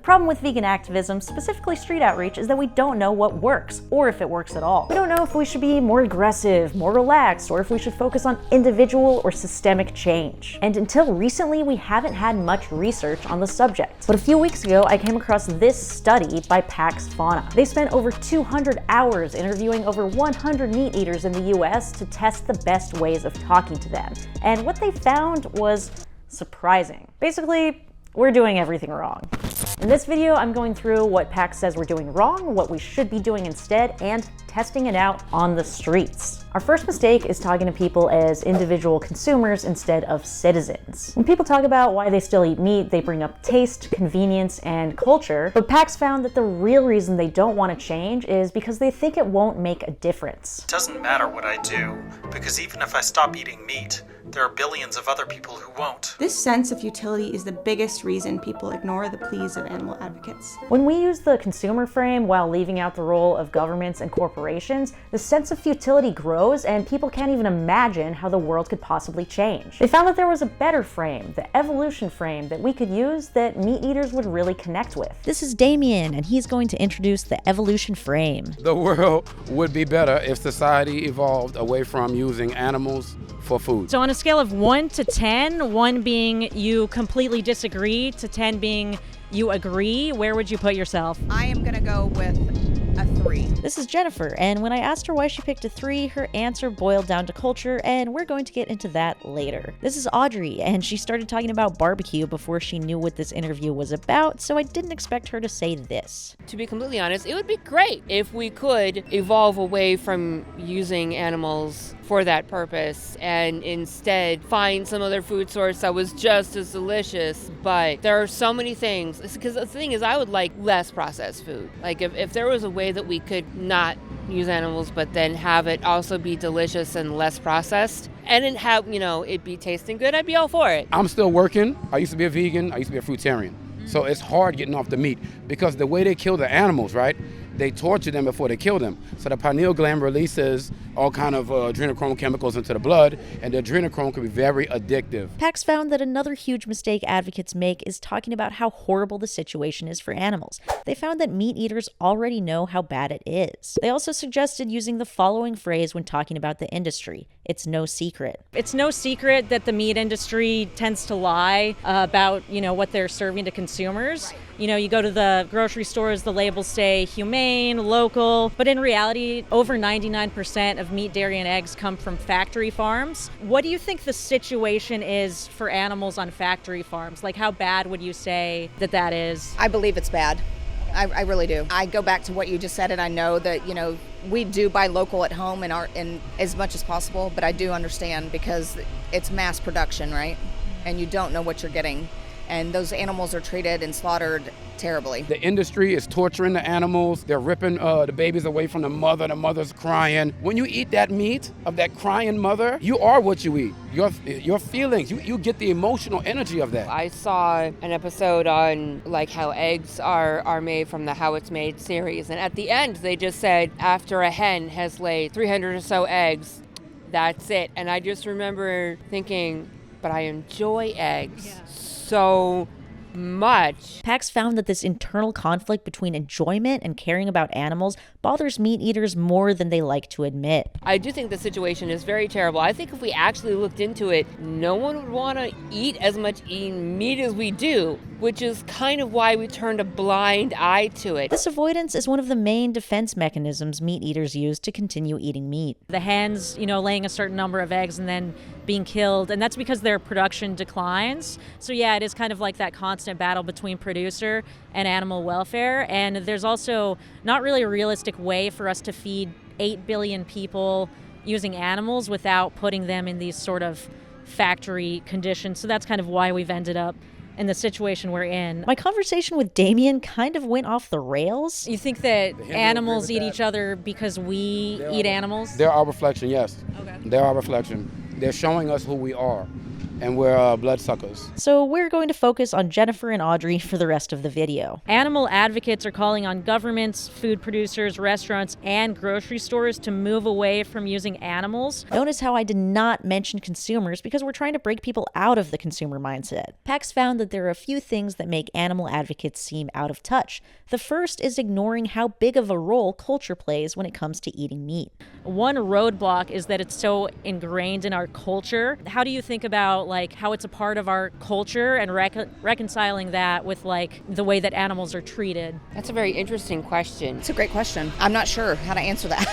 problem with vegan activism, specifically street outreach, is that we don't know what works, or if it works at all. We don't know if we should be more aggressive, more relaxed, or if we should focus on individual or systemic change. And until recently, we haven't had much research on the subject. But a few weeks ago, I came across this study by Pax Fauna. They spent over 200 hours interviewing over 100 meat eaters in the US to test the best ways of talking to them. And what they found was surprising. Basically, we're doing everything wrong. In this video, I'm going through what Pax says we're doing wrong, what we should be doing instead, and testing it out on the streets. Our first mistake is talking to people as individual consumers instead of citizens. When people talk about why they still eat meat, they bring up taste, convenience, and culture, but Pax found that the real reason they don't want to change is because they think it won't make a difference. It doesn't matter what I do, because even if I stop eating meat, there are billions of other people who won't. This sense of futility is the biggest reason people ignore the pleas of animal advocates. When we use the consumer frame while leaving out the role of governments and corporations, the sense of futility grows and people can't even imagine how the world could possibly change. They found that there was a better frame, the evolution frame, that we could use that meat eaters would really connect with. This is Damien, and he's going to introduce the evolution frame. The world would be better if society evolved away from using animals for food. So on a scale of 1 to 10, 1 being you completely disagree to 10 being you agree, where would you put yourself? I am gonna go with a 3. This is Jennifer, and when I asked her why she picked a 3, her answer boiled down to culture, and we're going to get into that later. This is Audrey, and she started talking about barbecue before she knew what this interview was about, so I didn't expect her to say this. To be completely honest, it would be great if we could evolve away from using animals for that purpose and instead find some other food source that was just as delicious. But there are so many things, because the thing is, I would like less processed food. Like if there was a way that we could not use animals but then have it also be delicious and less processed and then have, it be tasting good, I'd be all for it. I'm still working. I used to be a vegan. I used to be a fruitarian. So it's hard getting off the meat because the way they kill the animals, right? They torture them before they kill them. So the pineal gland releases all kind of adrenochrome chemicals into the blood, and the adrenochrome can be very addictive. Pax found that another huge mistake advocates make is talking about how horrible the situation is for animals. They found that meat eaters already know how bad it is. They also suggested using the following phrase when talking about the industry: it's no secret. It's no secret that the meat industry tends to lie about, what they're serving to consumers. You go to the grocery stores, the labels say humane, local, but in reality, over 99% of meat, dairy, and eggs come from factory farms. What do you think the situation is for animals on factory farms? Like, how bad would you say that is? I believe it's bad. I really do. I go back to what you just said, and I know that, we do buy local at home and as much as possible, but I do understand because it's mass production, right? And you don't know what you're getting. And those animals are treated and slaughtered terribly. The industry is torturing the animals. They're ripping the babies away from the mother. The mother's crying. When you eat that meat of that crying mother, you are what you eat. Your feelings, you get the emotional energy of that. I saw an episode on how eggs are made from the How It's Made series. And at the end, they just said, after a hen has laid 300 or so eggs, that's it. And I just remember thinking, but I enjoy eggs so much. Pax found that this internal conflict between enjoyment and caring about animals bothers meat eaters more than they like to admit. I do think the situation is very terrible. I think if we actually looked into it, no one would want to eat as much meat as we do, which is kind of why we turned a blind eye to it. This avoidance is one of the main defense mechanisms meat eaters use to continue eating meat. The hens, laying a certain number of eggs and then being killed, and that's because their production declines. So yeah, it is kind of like that constant battle between producer and animal welfare. And there's also not really a realistic way for us to feed 8 billion people using animals without putting them in these sort of factory conditions. So that's kind of why we've ended up in the situation we're in. My conversation with Damien kind of went off the rails. You think that animals eat each other because we eat animals? They're our reflection, yes. Okay. They're our reflection. They're showing us who we are. and we're bloodsuckers. So we're going to focus on Jennifer and Audrey for the rest of the video. Animal advocates are calling on governments, food producers, restaurants, and grocery stores to move away from using animals. Notice how I did not mention consumers because we're trying to break people out of the consumer mindset. PAX found that there are a few things that make animal advocates seem out of touch. The first is ignoring how big of a role culture plays when it comes to eating meat. One roadblock is that it's so ingrained in our culture. How do you think about like how it's a part of our culture and reconciling that with like the way that animals are treated? That's a very interesting question. It's a great question. I'm not sure how to answer that.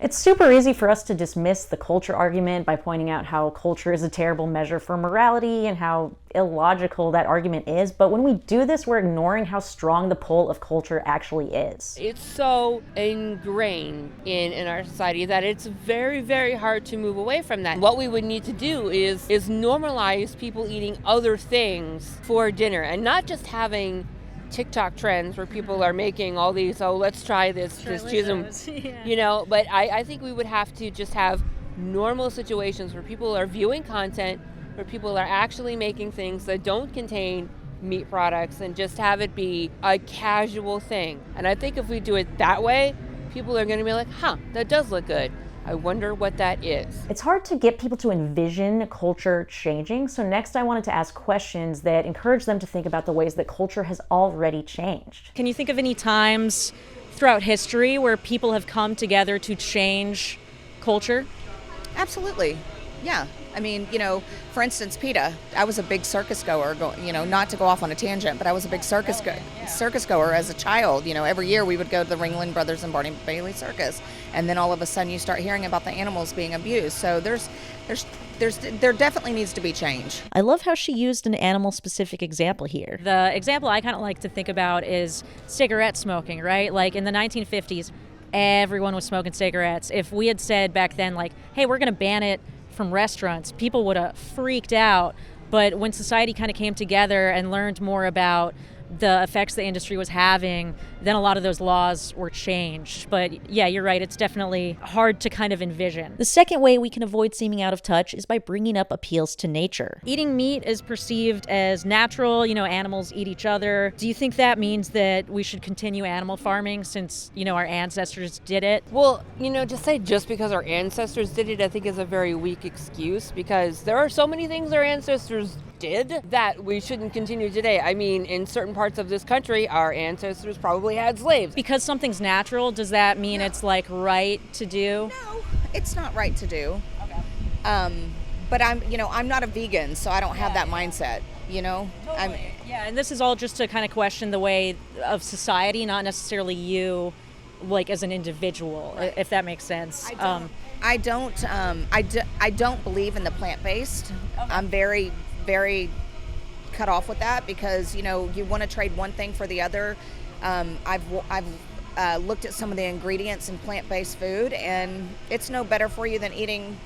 It's super easy for us to dismiss the culture argument by pointing out how culture is a terrible measure for morality and how illogical that argument is, but when we do this, we're ignoring how strong the pull of culture actually is. It's so ingrained in our society that it's very, very hard to move away from that. What we would need to do is normalize people eating other things for dinner and not just having TikTok trends where people are making all these, oh, let's try this cheese and, you know, but I think we would have to just have normal situations where people are viewing content, where people are actually making things that don't contain meat products and just have it be a casual thing. And I think if we do it that way, people are going to be like, huh, that does look good. I wonder what that is. It's hard to get people to envision culture changing, so next I wanted to ask questions that encourage them to think about the ways that culture has already changed. Can you think of any times throughout history where people have come together to change culture? Absolutely. Yeah. I mean, you know, for instance, PETA. I was a big circus goer, not to go off on a tangent, but I was a big circus goer as a child. You know, every year we would go to the Ringling Brothers and Barney Bailey Circus. And then all of a sudden you start hearing about the animals being abused. So there definitely needs to be change. I love how she used an animal-specific example here. The example I kind of like to think about is cigarette smoking, right? Like in the 1950s, everyone was smoking cigarettes. If we had said back then, like, hey, we're going to ban it from restaurants, people would have freaked out. But when society kind of came together and learned more about the effects the industry was having, then a lot of those laws were changed. But yeah, you're right, it's definitely hard to kind of envision. The second way we can avoid seeming out of touch is by bringing up appeals to nature. Eating meat is perceived as natural, you know, animals eat each other. Do you think that means that we should continue animal farming since, you know, our ancestors did it? Well, you know, to say just because our ancestors did it, I think is a very weak excuse, because there are so many things our ancestors did that we shouldn't continue today. I mean, in certain parts of this country, our ancestors probably had slaves. Because something's natural, does that mean it's like right to do? No, it's not right to do. Okay. But I'm not a vegan, so I don't have that mindset, you know? Totally. Yeah, and this is all just to kind of question the way of society, not necessarily you, like as an individual, right. If that makes sense. I don't believe in the plant-based. Okay. I'm very cut off with that because, you know, you want to trade one thing for the other. I've looked at some of the ingredients in plant-based food, and it's no better for you than eating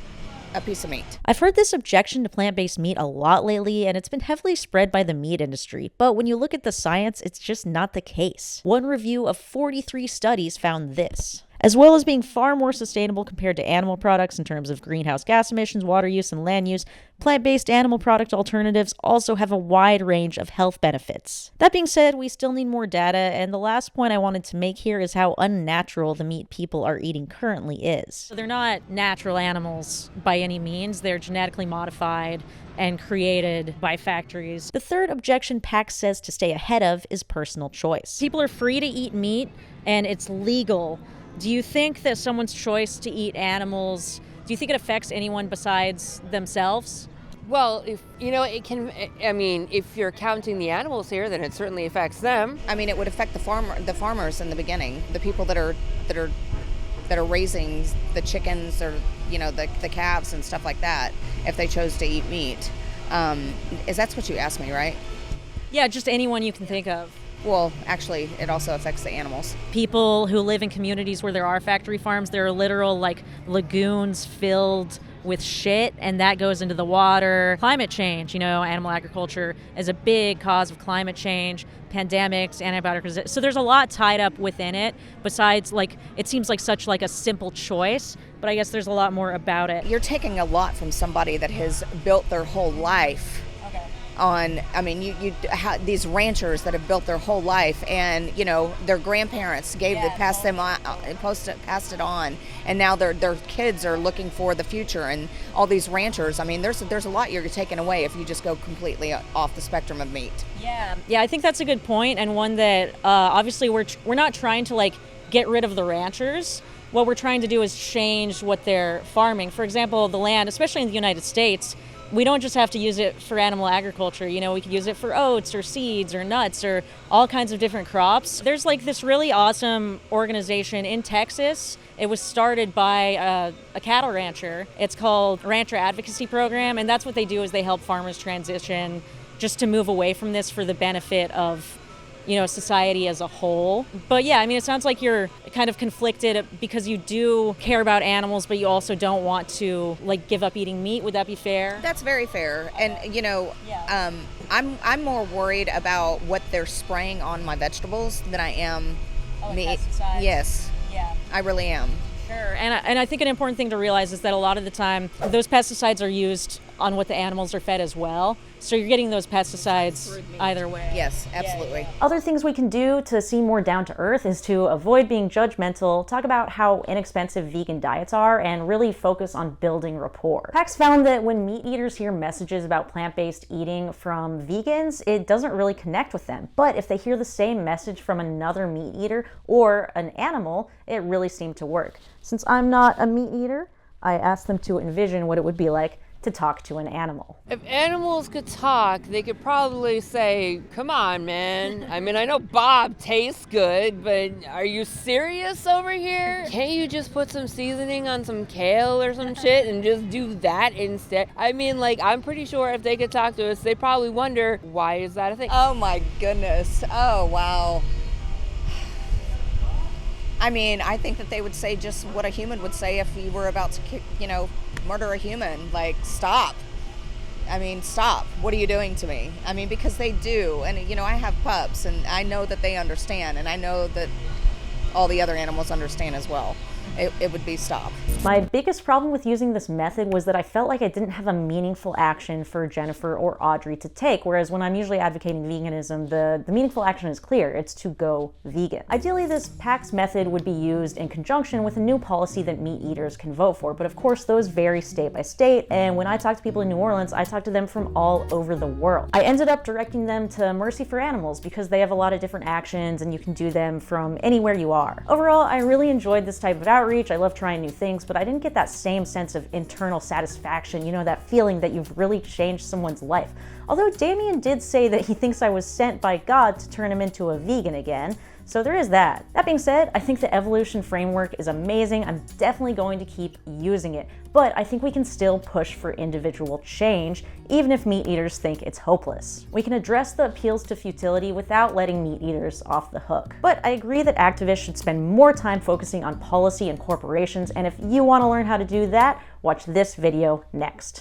a piece of meat. I've heard this objection to plant-based meat a lot lately, and it's been heavily spread by the meat industry. But when you look at the science, it's just not the case. One review of 43 studies found this. As well as being far more sustainable compared to animal products in terms of greenhouse gas emissions, water use, and land use, plant-based animal product alternatives also have a wide range of health benefits. That being said, we still need more data, and the last point I wanted to make here is how unnatural the meat people are eating currently is. So they're not natural animals by any means. They're genetically modified and created by factories. The third objection PAX says to stay ahead of is personal choice. People are free to eat meat, and it's legal. Do you think that someone's choice to eat animals, do you think it affects anyone besides themselves? Well, if you're counting the animals here, then it certainly affects them. I mean, it would affect the farmers in the beginning, the people that are raising the chickens or, you know, the calves and stuff like that, if they chose to eat meat. That's what you asked me, right? Yeah, just anyone you can think of. Well, actually, it also affects the animals. People who live in communities where there are factory farms, there are literal like lagoons filled with shit, and that goes into the water. Climate change, animal agriculture is a big cause of climate change, pandemics, antibiotic resistance. So there's a lot tied up within it, besides, it seems like such a simple choice, but I guess there's a lot more about it. You're taking a lot from somebody that has built their whole life on, these ranchers that have built their whole life, and their grandparents passed it on, and now their kids are looking for the future, and all these ranchers. There's a lot you're taking away if you just go completely off the spectrum of meat. Yeah, I think that's a good point, and one that obviously we're not trying to get rid of the ranchers. What we're trying to do is change what they're farming. For example, the land, especially in the United States, we don't just have to use it for animal agriculture. We could use it for oats or seeds or nuts or all kinds of different crops. There's this really awesome organization in Texas. It was started by a cattle rancher. It's called Rancher Advocacy Program, and that's what they do is they help farmers transition just to move away from this for the benefit of society as a whole. But yeah, it sounds like you're kind of conflicted because you do care about animals, but you also don't want to give up eating meat. Would that be fair? That's very fair. And I'm more worried about what they're spraying on my vegetables than I am meat. Pesticides. Yes. Yeah. I really am. Sure. And I think an important thing to realize is that a lot of the time those pesticides are used on what the animals are fed as well. So you're getting those pesticides either way. Yes, absolutely. Other things we can do to seem more down to earth is to avoid being judgmental, talk about how inexpensive vegan diets are, and really focus on building rapport. PAX found that when meat eaters hear messages about plant-based eating from vegans, it doesn't really connect with them. But if they hear the same message from another meat eater or an animal, it really seemed to work. Since I'm not a meat eater, I asked them to envision what it would be like to talk to an animal. If animals could talk, they could probably say, come on, man. I know Bob tastes good, but are you serious over here? Can't you just put some seasoning on some kale or some shit and just do that instead? I'm pretty sure if they could talk to us, they probably wonder, why is that a thing? Oh my goodness. Oh, wow. I think that they would say just what a human would say if you were about to, murder a human. Stop. Stop. What are you doing to me? Because they do. And, I have pups, and I know that they understand, and I know that all the other animals understand as well. It would be stop. My biggest problem with using this method was that I felt like I didn't have a meaningful action for Jennifer or Audrey to take, whereas when I'm usually advocating veganism, the meaningful action is clear. It's to go vegan. Ideally, this PAX method would be used in conjunction with a new policy that meat eaters can vote for, but of course those vary state by state, and when I talk to people in New Orleans, I talk to them from all over the world. I ended up directing them to Mercy for Animals because they have a lot of different actions and you can do them from anywhere you are. Overall, I really enjoyed this type of outreach. I love trying new things, but I didn't get that same sense of internal satisfaction, that feeling that you've really changed someone's life. Although Damien did say that he thinks I was sent by God to turn him into a vegan again, so there is that. That being said, I think the evolution framework is amazing. I'm definitely going to keep using it, but I think we can still push for individual change, even if meat eaters think it's hopeless. We can address the appeals to futility without letting meat eaters off the hook. But I agree that activists should spend more time focusing on policy and corporations, and if you want to learn how to do that, watch this video next.